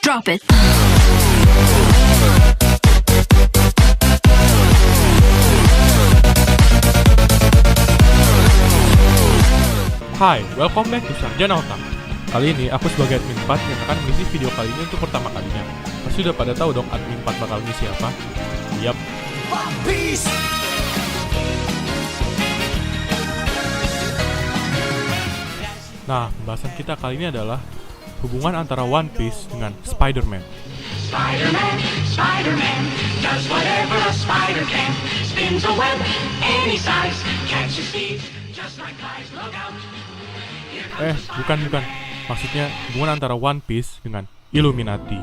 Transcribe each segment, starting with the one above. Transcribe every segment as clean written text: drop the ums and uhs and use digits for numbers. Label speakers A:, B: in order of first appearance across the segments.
A: Drop it.
B: Hai, welcome back to Sarjana Otak. Kali ini aku sebagai admin 4 yang akan mengisi video kali ini untuk pertama kalinya. Pasti udah pada tahu dong admin 4 bakal ngisi apa? Yap.
C: One Piece.
B: Nah, pembahasan kita kali ini adalah hubungan antara One Piece dengan Spider-Man.
D: Spider-Man, Spider-Man, does whatever a spider can. Spins a web any size, catches thieves just like flies. Look out.
B: Bukan. Maksudnya hubungan antara One Piece dengan Illuminati.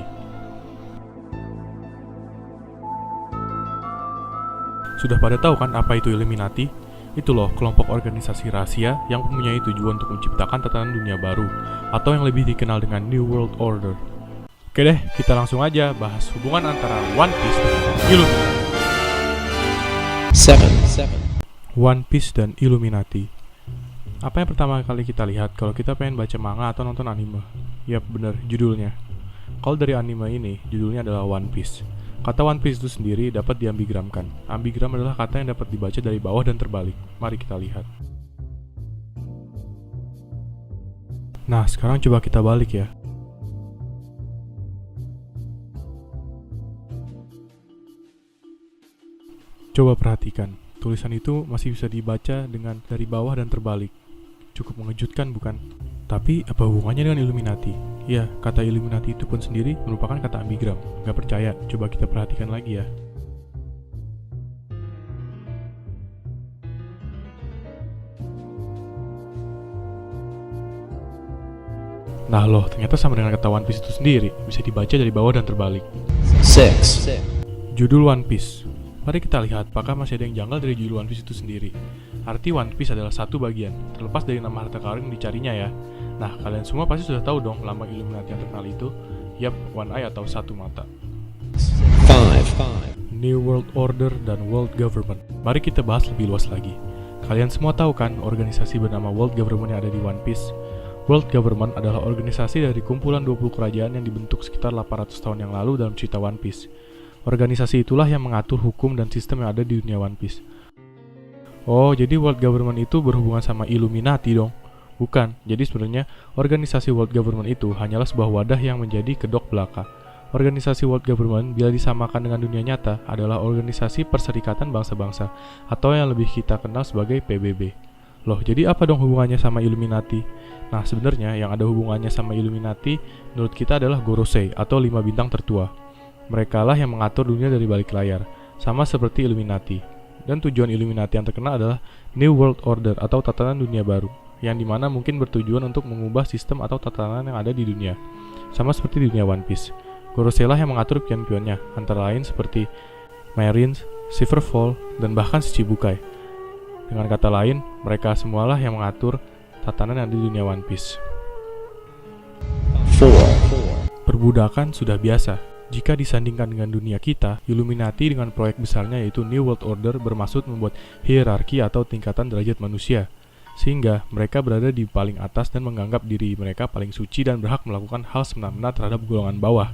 B: Sudah pada tahu kan apa itu Illuminati? Itu loh kelompok organisasi rahasia yang mempunyai tujuan untuk menciptakan tatanan dunia baru, atau yang lebih dikenal dengan New World Order. Oke deh, kita langsung aja bahas hubungan antara One Piece dan Illuminati.
C: 7.
B: One Piece dan Illuminati. Apa yang pertama kali kita lihat kalau kita pengen baca manga atau nonton anime? Yap, bener, judulnya. Kalau dari anime ini, judulnya adalah One Piece. Kata One Piece itu sendiri dapat diambigramkan. Ambigram adalah kata yang dapat dibaca dari bawah dan terbalik. Mari kita lihat. Nah, sekarang coba kita balik ya. Coba perhatikan, tulisan itu masih bisa dibaca dengan dari bawah dan terbalik. Cukup mengejutkan, bukan? Tapi, apa hubungannya dengan Illuminati? Ya, kata Illuminati itu pun sendiri merupakan kata ambigram. Gak percaya? Coba kita perhatikan lagi ya. Nah loh, ternyata sama dengan kata One Piece itu sendiri. Bisa dibaca dari bawah dan terbalik.
C: 6.
B: Judul One Piece. Mari kita lihat apakah masih ada yang janggal dari judul One Piece itu sendiri. Arti One Piece adalah satu bagian, terlepas dari nama harta karun yang dicarinya ya. Nah, kalian semua pasti sudah tahu dong lambang Illuminati yang terkenal itu. Yap, One Eye atau satu mata.
C: 5.
B: New World Order dan World Government. Mari kita bahas lebih luas lagi. Kalian semua tahu kan organisasi bernama World Government yang ada di One Piece? World Government adalah organisasi dari kumpulan 20 kerajaan yang dibentuk sekitar 800 tahun yang lalu dalam cerita One Piece. Organisasi itulah yang mengatur hukum dan sistem yang ada di dunia One Piece. Oh, jadi World Government itu berhubungan sama Illuminati dong? Bukan, jadi sebenarnya organisasi World Government itu hanyalah sebuah wadah yang menjadi kedok belaka. Organisasi World Government bila disamakan dengan dunia nyata adalah organisasi Perserikatan Bangsa-Bangsa, atau yang lebih kita kenal sebagai PBB. Loh, jadi apa dong hubungannya sama Illuminati? Nah, sebenarnya yang ada hubungannya sama Illuminati menurut kita adalah Gorosei atau 5 bintang tertua. Mereka lah yang mengatur dunia dari balik layar, sama seperti Illuminati. Dan tujuan Illuminati yang terkenal adalah New World Order atau tatanan dunia baru, yang dimana mungkin bertujuan untuk mengubah sistem atau tatanan yang ada di dunia, sama seperti di dunia One Piece. Gorosei lah yang mengatur pion-pionnya, antara lain seperti Marines, Silverfall, dan bahkan Shichibukai. Dengan kata lain, mereka semualah yang mengatur tatanan yang ada di dunia One Piece.
C: 4.
B: Perbudakan sudah biasa. Jika disandingkan dengan dunia kita, Illuminati dengan proyek besarnya yaitu New World Order bermaksud membuat hierarki atau tingkatan derajat manusia, sehingga mereka berada di paling atas dan menganggap diri mereka paling suci dan berhak melakukan hal semena-mena terhadap golongan bawah.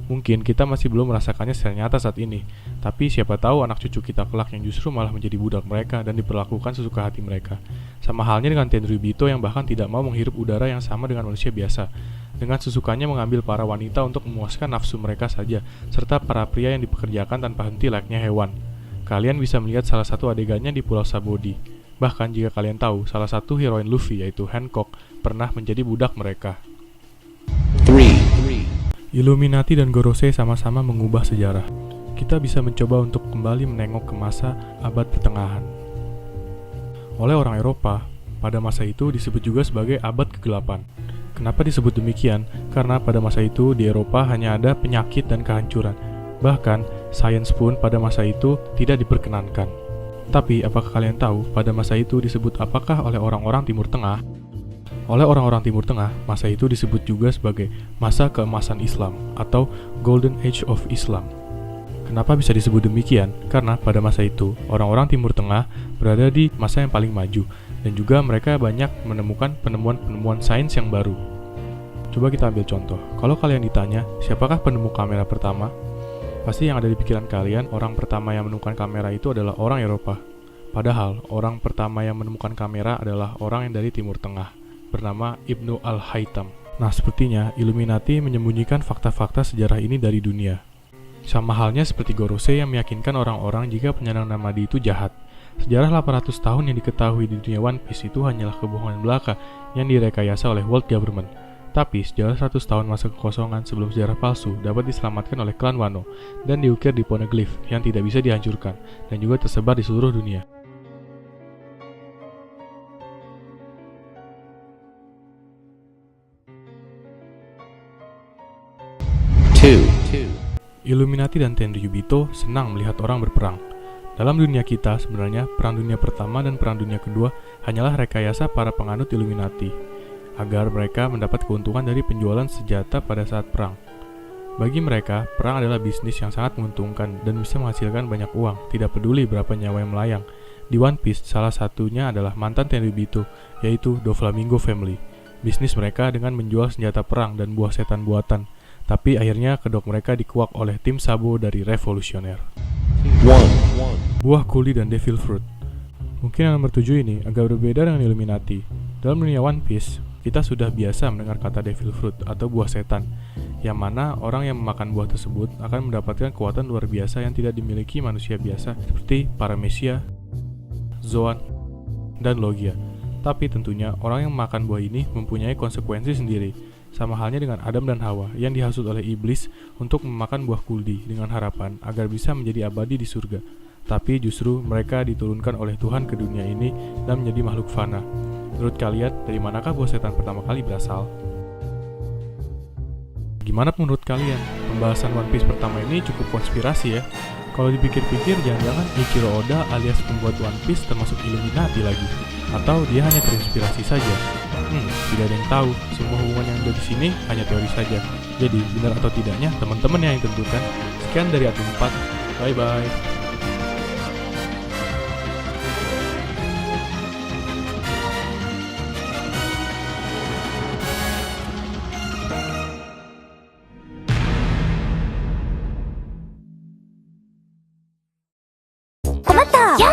B: Mungkin kita masih belum merasakannya secara nyata saat ini, tapi siapa tahu anak cucu kita kelak yang justru malah menjadi budak mereka dan diperlakukan sesuka hati mereka. Sama halnya dengan Tenryubito yang bahkan tidak mau menghirup udara yang sama dengan manusia biasa, dengan sesukanya mengambil para wanita untuk memuaskan nafsu mereka saja, serta para pria yang dipekerjakan tanpa henti layaknya hewan. Kalian bisa melihat salah satu adegannya di Pulau Sabodi. Bahkan jika kalian tahu, salah satu heroin Luffy yaitu Hancock pernah menjadi budak mereka.
C: 3.
B: Illuminati dan Gorosei sama-sama mengubah sejarah. Kita bisa mencoba untuk kembali menengok ke masa abad pertengahan. Oleh orang Eropa, pada masa itu disebut juga sebagai abad kegelapan. Kenapa disebut demikian? Karena pada masa itu di Eropa hanya ada penyakit dan kehancuran. Bahkan, sains pun pada masa itu tidak diperkenankan. Tapi, apakah kalian tahu pada masa itu disebut apakah oleh orang-orang Timur Tengah? Oleh orang-orang Timur Tengah, masa itu disebut juga sebagai masa keemasan Islam atau Golden Age of Islam. Kenapa bisa disebut demikian? Karena pada masa itu, orang-orang Timur Tengah berada di masa yang paling maju, dan juga mereka banyak menemukan penemuan-penemuan sains yang baru. Coba kita ambil contoh. Kalau kalian ditanya, siapakah penemu kamera pertama? Pasti yang ada di pikiran kalian, orang pertama yang menemukan kamera itu adalah orang Eropa. Padahal, orang pertama yang menemukan kamera adalah orang yang dari Timur Tengah, bernama Ibnu Al-Haytham. Nah, sepertinya Illuminati menyembunyikan fakta-fakta sejarah ini dari dunia. Sama halnya seperti Gorosei yang meyakinkan orang-orang jika penyandang Namadi itu jahat. Sejarah 800 tahun yang diketahui di dunia One Piece itu hanyalah kebohongan belaka yang direkayasa oleh World Government. Tapi sejarah 100 tahun masa kekosongan sebelum sejarah palsu dapat diselamatkan oleh klan Wano dan diukir di poneglyph yang tidak bisa dihancurkan dan juga tersebar di seluruh dunia.
C: Two.
B: Illuminati dan Tenryubito senang melihat orang berperang. Dalam dunia kita, sebenarnya Perang Dunia Pertama dan Perang Dunia Kedua hanyalah rekayasa para penganut Illuminati, agar mereka mendapat keuntungan dari penjualan senjata pada saat perang. Bagi mereka, perang adalah bisnis yang sangat menguntungkan dan bisa menghasilkan banyak uang, tidak peduli berapa nyawa yang melayang. Di One Piece, salah satunya adalah mantan Tenryubito, yaitu Doflamingo Family. Bisnis mereka dengan menjual senjata perang dan buah setan buatan, tapi akhirnya kedok mereka dikuak oleh tim Sabo dari Revolusioner. Buah Kuli dan Devil Fruit. Mungkin yang nomor 7 ini agak berbeda dengan Illuminati. Dalam dunia One Piece, kita sudah biasa mendengar kata Devil Fruit atau buah setan, yang mana orang yang memakan buah tersebut akan mendapatkan kekuatan luar biasa yang tidak dimiliki manusia biasa seperti Paramecia, Zoan, dan Logia. Tapi tentunya orang yang memakan buah ini mempunyai konsekuensi sendiri, sama halnya dengan Adam dan Hawa yang dihasut oleh iblis untuk memakan buah kuldi dengan harapan agar bisa menjadi abadi di surga. Tapi justru mereka diturunkan oleh Tuhan ke dunia ini dan menjadi makhluk fana. Menurut kalian, dari manakah buah setan pertama kali berasal? Gimana menurut kalian? Pembahasan One Piece pertama ini cukup konspirasi ya. Kalau dipikir-pikir, jangan-jangan Eiichiro Oda alias pembuat One Piece termasuk Illuminati lagi. Atau dia hanya terinspirasi saja. Tidak ada yang tahu. Semua hubungan yang ada di sini hanya teori saja. Jadi, benar atau tidaknya, teman-teman yang tentukan. Sekian dari Admin 4. Bye-bye.
A: Komata!